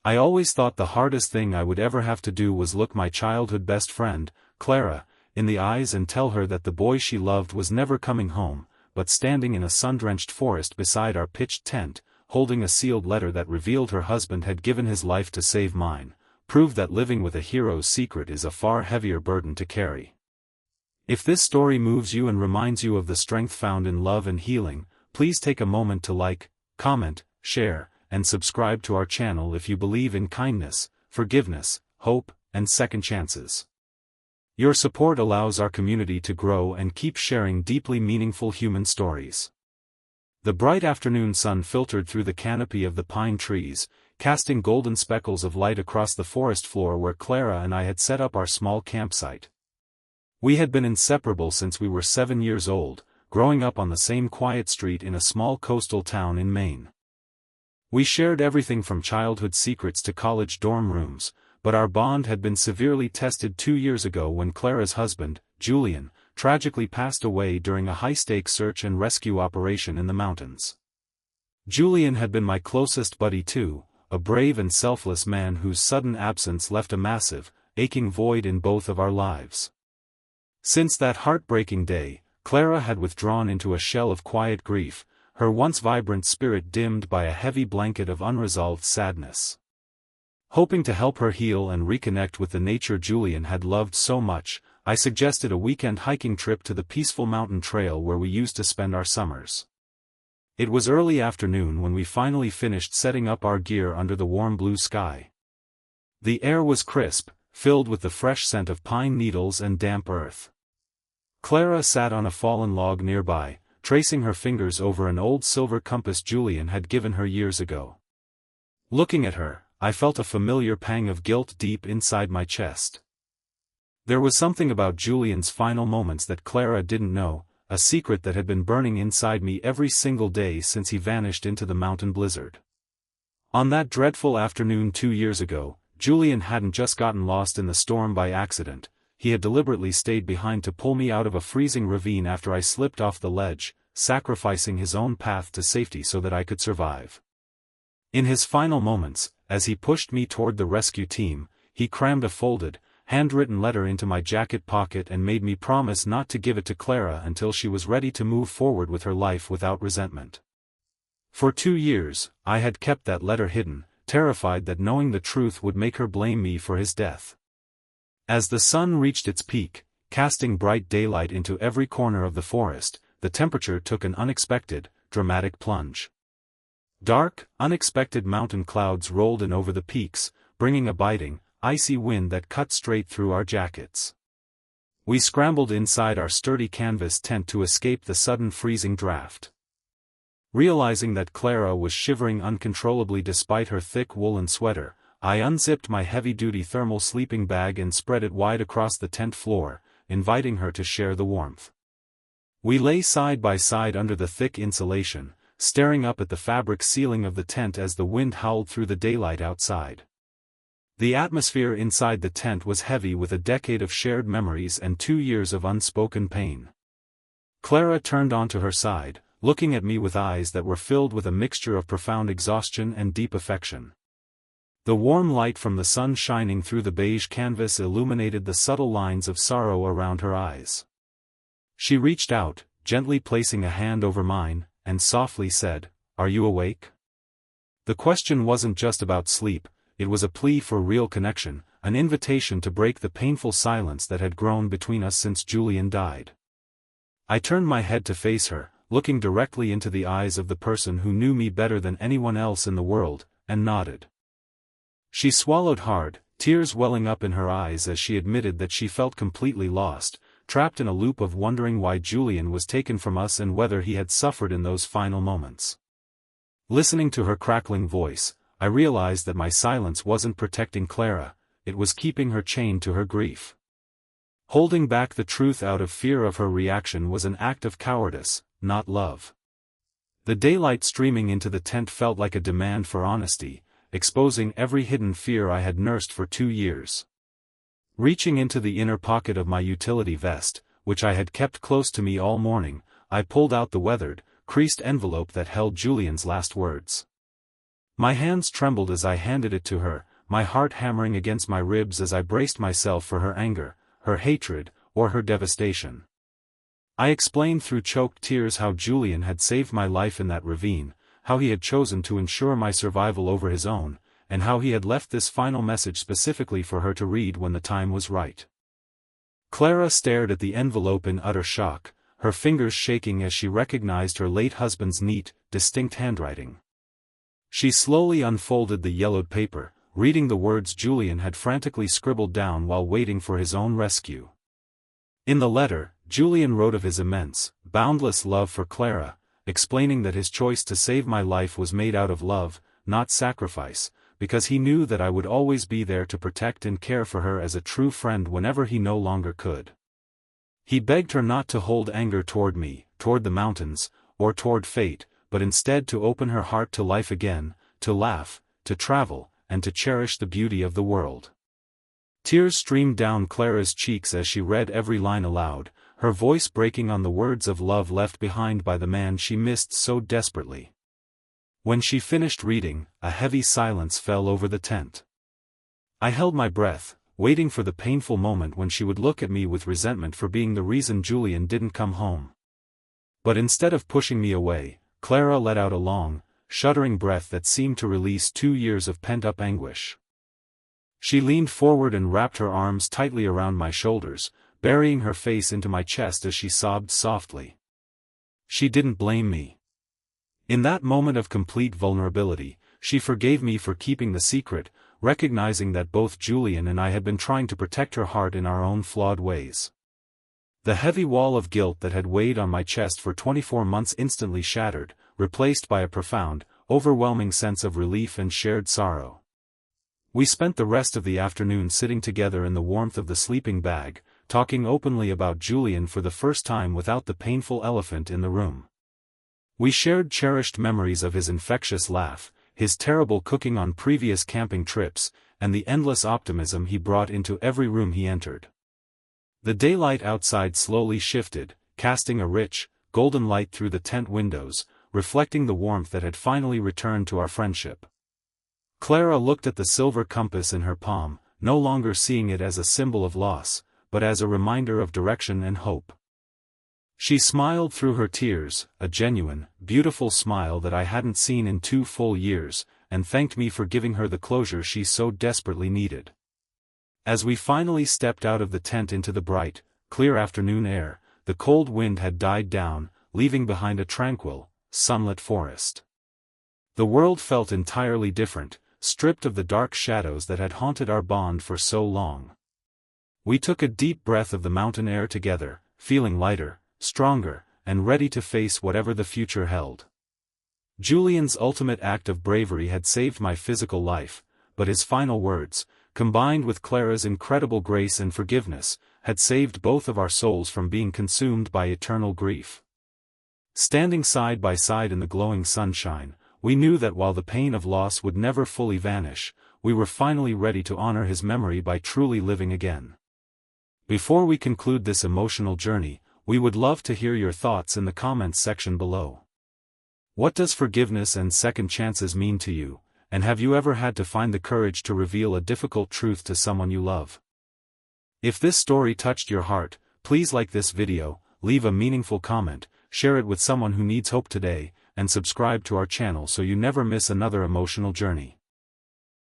I always thought the hardest thing I would ever have to do was look my childhood best friend, Clara, in the eyes and tell her that the boy she loved was never coming home, but standing in a sun-drenched forest beside our pitched tent, holding a sealed letter that revealed her husband had given his life to save mine, proved that living with a hero's secret is a far heavier burden to carry. If this story moves you and reminds you of the strength found in love and healing, please take a moment to like, comment, share, and subscribe to our channel if you believe in kindness, forgiveness, hope, and second chances. Your support allows our community to grow and keep sharing deeply meaningful human stories. The bright afternoon sun filtered through the canopy of the pine trees, casting golden speckles of light across the forest floor where Clara and I had set up our small campsite. We had been inseparable since we were 7 years old, growing up on the same quiet street in a small coastal town in Maine. We shared everything from childhood secrets to college dorm rooms, but our bond had been severely tested 2 years ago when Clara's husband, Julian, tragically passed away during a high-stakes search and rescue operation in the mountains. Julian had been my closest buddy too, a brave and selfless man whose sudden absence left a massive, aching void in both of our lives. Since that heartbreaking day, Clara had withdrawn into a shell of quiet grief, her once vibrant spirit dimmed by a heavy blanket of unresolved sadness. Hoping to help her heal and reconnect with the nature Julian had loved so much, I suggested a weekend hiking trip to the peaceful mountain trail where we used to spend our summers. It was early afternoon when we finally finished setting up our gear under the warm blue sky. The air was crisp, filled with the fresh scent of pine needles and damp earth. Clara sat on a fallen log nearby, tracing her fingers over an old silver compass Julian had given her years ago. Looking at her, I felt a familiar pang of guilt deep inside my chest. There was something about Julian's final moments that Clara didn't know, a secret that had been burning inside me every single day since he vanished into the mountain blizzard. On that dreadful afternoon 2 years ago, Julian hadn't just gotten lost in the storm by accident, he had deliberately stayed behind to pull me out of a freezing ravine after I slipped off the ledge, sacrificing his own path to safety so that I could survive. In his final moments, as he pushed me toward the rescue team, he crammed a folded, handwritten letter into my jacket pocket and made me promise not to give it to Clara until she was ready to move forward with her life without resentment. For 2 years, I had kept that letter hidden, terrified that knowing the truth would make her blame me for his death. As the sun reached its peak, casting bright daylight into every corner of the forest, the temperature took an unexpected, dramatic plunge. Dark, unexpected mountain clouds rolled in over the peaks, bringing a biting, icy wind that cut straight through our jackets. We scrambled inside our sturdy canvas tent to escape the sudden freezing draft. Realizing that Clara was shivering uncontrollably despite her thick woolen sweater, I unzipped my heavy-duty thermal sleeping bag and spread it wide across the tent floor, inviting her to share the warmth. We lay side by side under the thick insulation, staring up at the fabric ceiling of the tent as the wind howled through the daylight outside. The atmosphere inside the tent was heavy with a decade of shared memories and 2 years of unspoken pain. Clara turned onto her side, looking at me with eyes that were filled with a mixture of profound exhaustion and deep affection. The warm light from the sun shining through the beige canvas illuminated the subtle lines of sorrow around her eyes. She reached out, gently placing a hand over mine, and softly said, "Are you awake?" The question wasn't just about sleep, it was a plea for real connection, an invitation to break the painful silence that had grown between us since Julian died. I turned my head to face her, looking directly into the eyes of the person who knew me better than anyone else in the world, and nodded. She swallowed hard, tears welling up in her eyes as she admitted that she felt completely lost, trapped in a loop of wondering why Julian was taken from us and whether he had suffered in those final moments. Listening to her crackling voice, I realized that my silence wasn't protecting Clara, it was keeping her chained to her grief. Holding back the truth out of fear of her reaction was an act of cowardice, not love. The daylight streaming into the tent felt like a demand for honesty, exposing every hidden fear I had nursed for 2 years. Reaching into the inner pocket of my utility vest, which I had kept close to me all morning, I pulled out the weathered, creased envelope that held Julian's last words. My hands trembled as I handed it to her, my heart hammering against my ribs as I braced myself for her anger, her hatred, or her devastation. I explained through choked tears how Julian had saved my life in that ravine, how he had chosen to ensure my survival over his own, and how he had left this final message specifically for her to read when the time was right. Clara stared at the envelope in utter shock, her fingers shaking as she recognized her late husband's neat, distinct handwriting. She slowly unfolded the yellowed paper, reading the words Julian had frantically scribbled down while waiting for his own rescue. In the letter, Julian wrote of his immense, boundless love for Clara, explaining that his choice to save my life was made out of love, not sacrifice, because he knew that I would always be there to protect and care for her as a true friend whenever he no longer could. He begged her not to hold anger toward me, toward the mountains, or toward fate, but instead to open her heart to life again, to laugh, to travel, and to cherish the beauty of the world. Tears streamed down Clara's cheeks as she read every line aloud, her voice breaking on the words of love left behind by the man she missed so desperately. When she finished reading, a heavy silence fell over the tent. I held my breath, waiting for the painful moment when she would look at me with resentment for being the reason Julian didn't come home. But instead of pushing me away, Clara let out a long, shuddering breath that seemed to release 2 years of pent-up anguish. She leaned forward and wrapped her arms tightly around my shoulders, burying her face into my chest as she sobbed softly. She didn't blame me. In that moment of complete vulnerability, she forgave me for keeping the secret, recognizing that both Julian and I had been trying to protect her heart in our own flawed ways. The heavy wall of guilt that had weighed on my chest for 24 months instantly shattered, replaced by a profound, overwhelming sense of relief and shared sorrow. We spent the rest of the afternoon sitting together in the warmth of the sleeping bag, talking openly about Julian for the first time without the painful elephant in the room. We shared cherished memories of his infectious laugh, his terrible cooking on previous camping trips, and the endless optimism he brought into every room he entered. The daylight outside slowly shifted, casting a rich, golden light through the tent windows, reflecting the warmth that had finally returned to our friendship. Clara looked at the silver compass in her palm, no longer seeing it as a symbol of loss, but as a reminder of direction and hope. She smiled through her tears, a genuine, beautiful smile that I hadn't seen in 2 full years, and thanked me for giving her the closure she so desperately needed. As we finally stepped out of the tent into the bright, clear afternoon air, the cold wind had died down, leaving behind a tranquil, sunlit forest. The world felt entirely different, stripped of the dark shadows that had haunted our bond for so long. We took a deep breath of the mountain air together, feeling lighter, stronger, and ready to face whatever the future held. Julian's ultimate act of bravery had saved my physical life, but his final words, combined with Clara's incredible grace and forgiveness, had saved both of our souls from being consumed by eternal grief. Standing side by side in the glowing sunshine, we knew that while the pain of loss would never fully vanish, we were finally ready to honor his memory by truly living again. Before we conclude this emotional journey, we would love to hear your thoughts in the comments section below. What does forgiveness and second chances mean to you, and have you ever had to find the courage to reveal a difficult truth to someone you love? If this story touched your heart, please like this video, leave a meaningful comment, share it with someone who needs hope today, and subscribe to our channel so you never miss another emotional journey.